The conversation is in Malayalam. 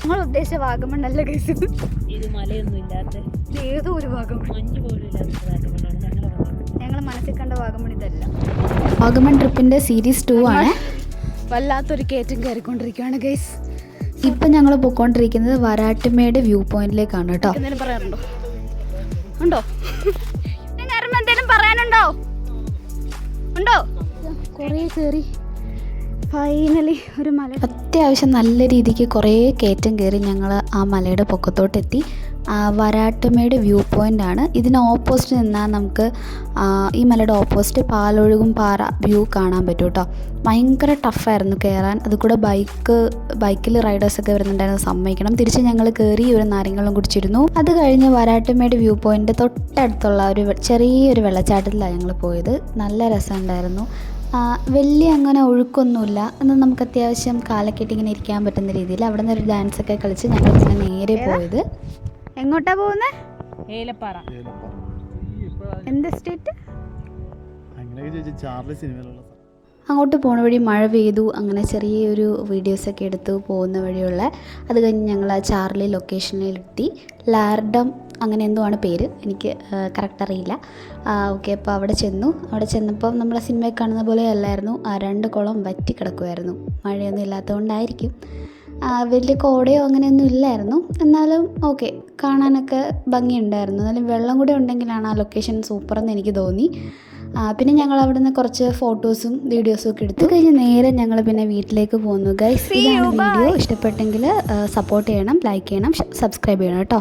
ഞങ്ങൾ ഉദ്ദേശിച്ച വാഗമണ്ണല്ല ഗൈസ്, ഇത് മലയൊന്നും ഇല്ലാത്ത ഏതോ ഒരു വാഗമൺ, മഞ്ഞ് പോലും ഇല്ലാത്ത വാഗമണ്ണാണ് ഞങ്ങൾ മനസ്സിൽ കണ്ട വാഗമൺ ഇതല്ല. വാഗമൺ ട്രിപ്പിൻ്റെ സീരീസ് 2 ആണ്. വല്ലാത്തൊരു കയറ്റം കയറിക്കൊണ്ടിരിക്കുകയാണ് ഗൈസ്. ഇപ്പം ഞങ്ങൾ പോയിക്കൊണ്ടിരിക്കുന്നത് വരാട്ടുമേട് വ്യൂ പോയിന്റിലേക്കാണ് കേട്ടോ. എന്തെങ്കിലും പറയാനുണ്ടോ? ഉണ്ടോ? എന്തെങ്കിലും പറയാനുണ്ടോ? ഉണ്ടോ? കുറേ കയറി ഫൈനലി ഒരു മല, അത്യാവശ്യം നല്ല രീതിക്ക് കുറേ കയറ്റം കയറി ഞങ്ങൾ ആ മലയുടെ പൊക്കത്തോട്ടെത്തി. വരാട്ടുമേട് വ്യൂ പോയിൻ്റ് ആണ്. ഇതിന് ഓപ്പോസിറ്റ് നിന്നാൽ നമുക്ക് ഈ മലയുടെ ഓപ്പോസിറ്റ് പാലൊഴുകും പാറ വ്യൂ കാണാൻ പറ്റും കേട്ടോ. ഭയങ്കര ടഫായിരുന്നു കയറാൻ. അതുകൂടെ ബൈക്കിൽ റൈഡേഴ്സൊക്കെ വരുന്നുണ്ടായിരുന്നു, സമ്മതിക്കണം. തിരിച്ച് ഞങ്ങൾ കയറി ഒരു നാരങ്ങളും കുടിച്ചിരുന്നു. അത് കഴിഞ്ഞ് വരാട്ടുമേട് വ്യൂ പോയിൻ്റ് തൊട്ടടുത്തുള്ള ഒരു ചെറിയൊരു വെള്ളച്ചാട്ടത്തിലാണ് ഞങ്ങൾ പോയത്. നല്ല രസമുണ്ടായിരുന്നു. വലിയ അങ്ങനെ ഒഴുക്കൊന്നുമില്ല, എന്നാൽ നമുക്ക് അത്യാവശ്യം കാലക്കെട്ടി ഇങ്ങനെ ഇരിക്കാൻ പറ്റുന്ന രീതിയിൽ അവിടെ നിന്ന് ഒരു ഡാൻസൊക്കെ കളിച്ച് ഞങ്ങൾ പിന്നെ നേരെ പോയത്. എങ്ങോട്ടാ പോകുന്നത്? ഏലപ്പാറ. എന്ത് സ്റ്റേറ്റ്? അങ്ങോട്ട് പോണ വഴി മഴ പെയ്തു. അങ്ങനെ ചെറിയൊരു വീഡിയോസൊക്കെ എടുത്തു പോകുന്ന വഴിയുള്ള. അത് കഴിഞ്ഞ് ഞങ്ങൾ ആ ചാർലി ലൊക്കേഷനിലെത്തി. ലാർഡം അങ്ങനെ എന്തോ ആണ് പേര്, എനിക്ക് കറക്റ്റ് അറിയില്ല. ഓക്കെ, അപ്പോൾ അവിടെ ചെന്നപ്പോൾ നമ്മളെ സിനിമയിൽ കാണുന്ന പോലെ അല്ലായിരുന്നു. 2 കുളം വറ്റി കിടക്കുമായിരുന്നു. മഴയൊന്നും ഇല്ലാത്തതുകൊണ്ടായിരിക്കും. വലിയ കോടയോ അങ്ങനെയൊന്നും ഇല്ലായിരുന്നു, എന്നാലും ഓക്കെ, കാണാനൊക്കെ ഭംഗിയുണ്ടായിരുന്നു. എന്നാലും വെള്ളം കൂടെ ഉണ്ടെങ്കിലാണ് ആ ലൊക്കേഷൻ സൂപ്പറെന്ന് എനിക്ക് തോന്നി. പിന്നെ ഞങ്ങൾ അവിടെ നിന്ന് കുറച്ച് ഫോട്ടോസും വീഡിയോസും ഒക്കെ എടുത്തു കഴിഞ്ഞ് നേരെ ഞങ്ങൾ പിന്നെ വീട്ടിലേക്ക് പോന്നു ഗൈസ്. ഇതാണ് വീഡിയോ. ഇഷ്ടപ്പെട്ടെങ്കിൽ സപ്പോർട്ട് ചെയ്യണം, ലൈക്ക് ചെയ്യണം, സബ്സ്ക്രൈബ് ചെയ്യണം കേട്ടോ.